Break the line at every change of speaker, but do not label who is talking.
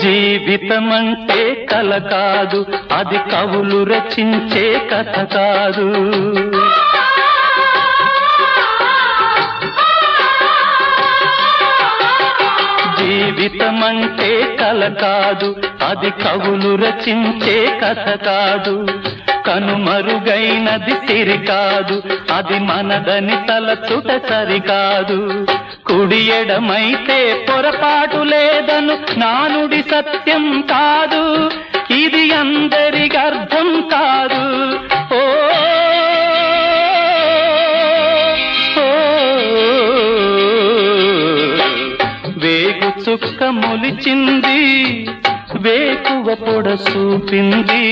జీవితమంటే కల కాదు, అది కవులు రచించే కథ కాదు. జీవితమంటే కల కాదు, అది కవులు రచించే కథ కాదు. కనుమరుగైనది సిరి కాదు, అది మనదని తలచుట సరికాదు. కుడి ఎడమైతే పొరపాటు లేదను నానుడి సత్యం కాదు, ఇది అందరికి అర్థం కాదు. ఓ వేగు చుక్క మొలిచింది, వేకువ పొడ చూపింది,